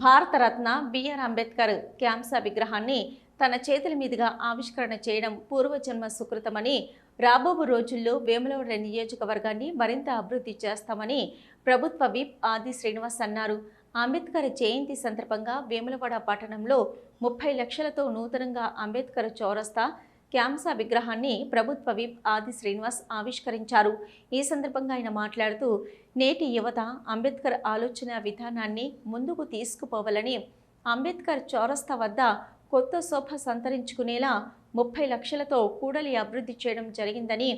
Bharat Ratna BR Ambedkar క్యాంసా విగ్రహాన్ని తన చేతుల మీదుగా ఆవిష్కరణ చేయడం పూర్వజన్మ సుకృతమని, రాబోవు రోజుల్లో వేములవాడ నియోజకవర్గాన్ని మరింత అభివృద్ధి చేస్తామని ప్రభుత్వ విప్ ఆది శ్రీనివాస్ అన్నారు. అంబేద్కర్ జయంతి సందర్భంగా వేములవాడ పట్టణంలో 30 లక్షలతో నూతనంగా అంబేద్కర్ చౌరస్తా క్యాంసా విగ్రహాన్ని ప్రభుత్వ విప్ ఆది శ్రీనివాస్ ఆవిష్కరించారు. ఈ సందర్భంగా ఆయన మాట్లాడుతూ, నేటి యువత అంబేద్కర్ ఆలోచన విధానాన్ని ముందుకు తీసుకుపోవాలని, అంబేద్కర్ చౌరస్తా వద్ద కొత్త శోభ సంతరించుకునేలా 30 లక్షలతో కూడలి అభివృద్ధి చేయడం జరిగిందని,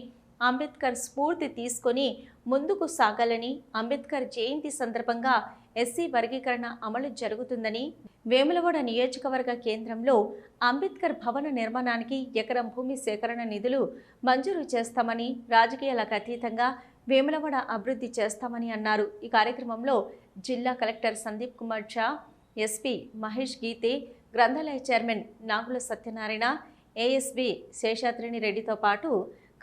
అంబేద్కర్ స్ఫూర్తి తీసుకొని ముందుకు సాగాలని, అంబేద్కర్ జయంతి సందర్భంగా ఎస్సీ వర్గీకరణ అమలు జరుగుతుందని, వేములవాడ నియోజకవర్గ కేంద్రంలో అంబేద్కర్ భవన నిర్మాణానికి ఎకరం భూమి సేకరణ నిధులు మంజూరు చేస్తామని, రాజకీయాలకు అతీతంగా వేములవాడ అభివృద్ధి చేస్తామని అన్నారు. ఈ కార్యక్రమంలో జిల్లా కలెక్టర్ సందీప్ కుమార్ ఝా, ఎస్పీ మహేష్ గీతే, గ్రంథాలయ చైర్మన్ నాగుల సత్యనారాయణ, ఏఎస్బీ శేషాద్రిని రెడ్డితో పాటు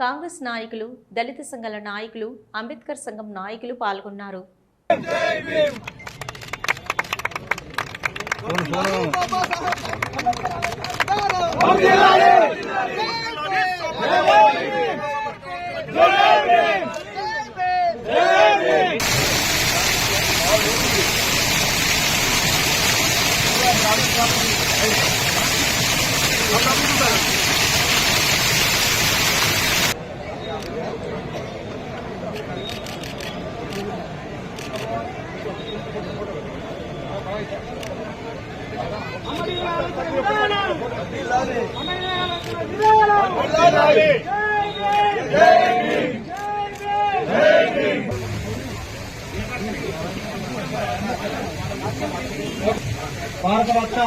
కాంగ్రెస్ నాయకులు, దళిత సంఘాల నాయకులు, అంబేద్కర్ సంఘం నాయకులు పాల్గొన్నారు. భారతరత్న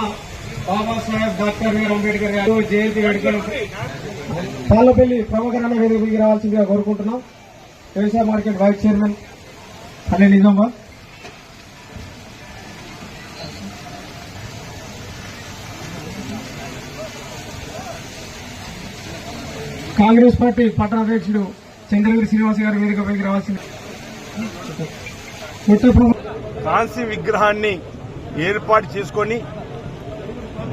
బాబాసాహెబ్ డాక్టర్ బిఆర్ అంబేద్కర్ గారు జయంతి వేడుకలు తాళ్లపల్లి ప్రముఖరణ వేదికకి రావాల్సిందిగా కోరుకుంటున్నాం. వ్యవసాయ మార్కెట్ వైస్ చైర్మన్ అనే నిజామాబాద్. కాంగ్రెస్ పార్టీ పట్టణ అధ్యక్షుడు చంద్రగిరి శ్రీనివాస్ గారి వేదికపైకి రావాల్సింది. కాంస్య విగ్రహాన్ని ఏర్పాటు చేసుకుని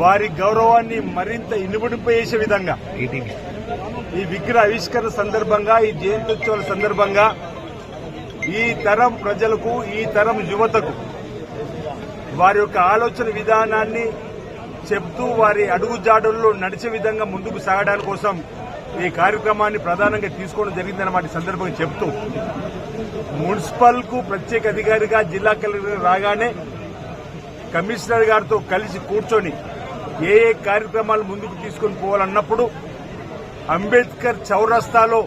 వారి గౌరవాన్ని మరింత ఇనుమడింపజేసే విధంగా ఈ విగ్రహ ఆవిష్కరణ సందర్భంగా, ఈ జయంత్యోత్సవాల సందర్భంగా ఈ తరం ప్రజలకు, ఈ తరం యువతకు వారి యొక్క ఆలోచన విధానాన్ని చెప్తూ వారి అడుగుజాడల్లో నడిచే విధంగా ముందుకు సాగడానికి కోసం ఈ కార్యక్రమాన్ని ప్రధానంగా తీసుకోవడం జరిగిందన్నమాట సందర్భంగా చెప్తూ, మున్సిపల్ కు ప్రత్యేక అధికారిగా జిల్లా కలెక్టర్ రాగానే కమిషనర్ గారితో కలిసి కూర్చొని ఏ కార్యక్రమాలు ముందుకు తీసుకుని పోవాలన్నప్పుడు అంబేద్కర్ చౌరస్తాలో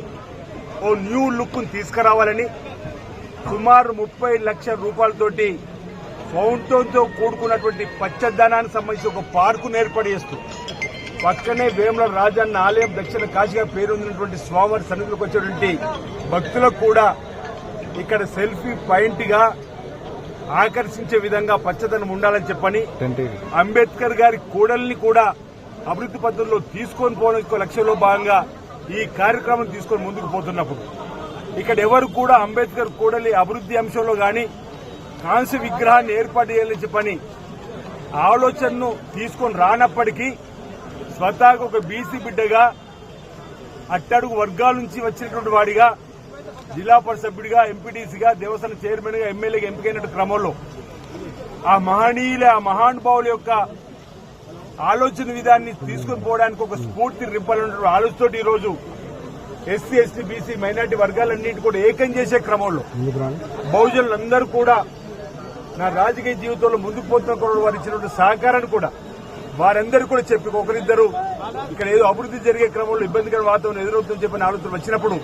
ఓ న్యూ లుక్ ను తీసుకురావాలని సుమారు 30 లక్షల రూపాయలతోటి ఫౌంటైన్ తో కూడుకున్నటువంటి పచ్చదనానికి సంబంధించి ఒక పార్కును ఏర్పాటు చేస్తూ, పక్కనే వేముల రాజన్న ఆలయం దక్షిణ కాశీగా పేరొందినటువంటి స్వామివారి సన్నిధిలోకి వచ్చేటువంటి భక్తులకు కూడా ఇక్కడ సెల్ఫీ పాయింట్ గా ఆకర్షించే విధంగా పచ్చదనం ఉండాలని చెప్పని, అంబేద్కర్ గారి కూడల్ని కూడా అభివృద్ది పద్ధతుల్లో తీసుకొని పోవడానికి లక్ష్యంలో భాగంగా ఈ కార్యక్రమం తీసుకొని ముందుకు పోతున్నప్పుడు ఇక్కడ ఎవరు కూడా అంబేద్కర్ కూడలి అభివృద్ది అంశంలో గాని కాంస్య విగ్రహాన్ని ఏర్పాటు చేయాలని చెప్పని ఆలోచనను తీసుకొని రానప్పటికీ స్వతహాగా ఒక బీసీ బిడ్డగా, అట్టడుగు వర్గాల నుంచి వచ్చినటువంటి వాడిగా, జిల్లా పరిషత్ సభ్యుడిగా, ఎంపీటీసీగా, దేవస్థాన చైర్మన్ గా, ఎమ్మెల్యేగా ఎంపికైన క్రమంలో ఆ మహానుభావుల యొక్క ఆలోచన విధాన్ని తీసుకుని పోవడానికి ఒక స్ఫూర్తి రింపాలన్న ఆలోచనతో ఈ రోజు ఎస్సీ, ఎస్టీ, బీసీ, మైనార్టీ వర్గాలన్నింటి కూడా ఏకం చేసే క్రమంలో బహుజనులందరూ కూడా నా రాజకీయ జీవితంలో ముందుకు పోతున్న వారు ఇచ్చినటువంటి సహకారాన్ని కూడా వారందరూ కూడా చెప్పి, ఒకరిద్దరు ఇక్కడ ఏదో అభివృద్ధి జరిగే క్రమంలో ఇబ్బందికర వాతావరణం ఎదురవుతుందని చెప్పిన ఆలోచన వచ్చినప్పుడు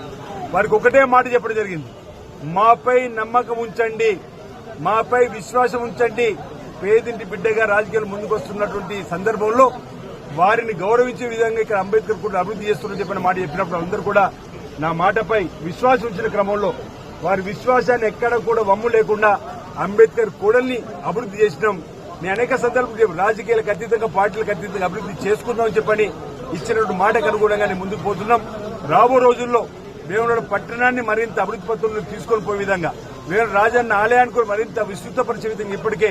వారికి ఒకటే మాట చెప్పడం జరిగింది, మాపై నమ్మకం ఉంచండి, మాపై విశ్వాసం ఉంచండి. పేదింటి బిడ్డగా రాజకీయాలు ముందుకు వస్తున్నటువంటి సందర్భంలో వారిని గౌరవించే విధంగా ఇక్కడ అంబేద్కర్ కూడా అభివృద్ధి చేస్తున్నారని చెప్పిన మాట చెప్పినప్పుడు అందరూ కూడా నా మాటపై విశ్వాసం ఉంచిన క్రమంలో వారి విశ్వాసాన్ని ఎక్కడ కూడా వమ్ము లేకుండా అంబేద్కర్ కూడల్ని అభివృద్ధి చేసినాం. నేను అనేక సందర్భాలు రాజకీయాలకు అతీతంగా, పార్టీలకు అతీతంగా అభివృద్ధి చేసుకుందామని చెప్పని ఇచ్చినటువంటి మాటకు అనుగుణంగానే ముందుకు పోతున్నాం. రాబో రోజుల్లో వేములవాడ పట్టణాన్ని మరింత అభివృద్ధి పత్రంలో తీసుకొని పోయే విధంగా, వేముల రాజన్న ఆలయాన్ని కూడా మరింత విస్తృతపరిచే విధంగా ఇప్పటికే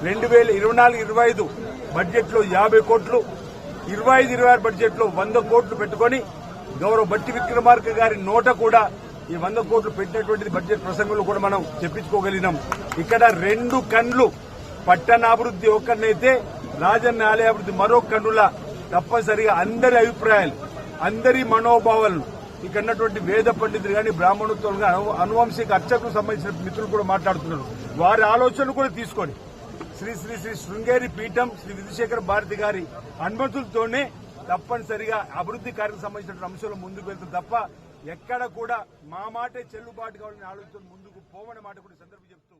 2024-25 బడ్జెట్ లో 50 కోట్లు, 25-26 బడ్జెట్ లో 100 కోట్లు పెట్టుకుని గౌరవ బట్టి విక్రమార్క గారి నోట కూడా ఈ 100 కోట్లు పెట్టినటువంటిది బడ్జెట్ ప్రసంగంలో కూడా మనం చెప్పించుకోగలిగినాం. ఇక్కడ 2 కన్నులు పట్టణాభివృద్ధి ఒక్కనైతే రాజన్న ఆలయాభివృద్ధి మరో కన్నుల తప్పనిసరిగా అందరి అభిప్రాయాలు, అందరి మనోభావాలను ఇక్కడ ఉన్నటువంటి వేద పండితులు కానీ బ్రాహ్మణోత్సవాలు కానీ అనువంశిక అర్చకులకు సంబంధించిన మిత్రులు కూడా మాట్లాడుతున్నారు. వారి ఆలోచనలు కూడా తీసుకొని శ్రీ శ్రీ శ్రీ శృంగేరి పీఠం శ్రీ విధుశేఖర భారతి గారి అనుమతులతోనే తప్పనిసరిగా అభివృద్ధి కార్యక్రమం సంబంధించిన అంశాలు ముందుకు వెళ్తుంది తప్ప ఎక్కడ కూడా మా మాటే చెల్లుబాటు కావాలని ఆలోచన ముందుకు పోవని మాట కూడా సందర్భం చెప్తున్నారు.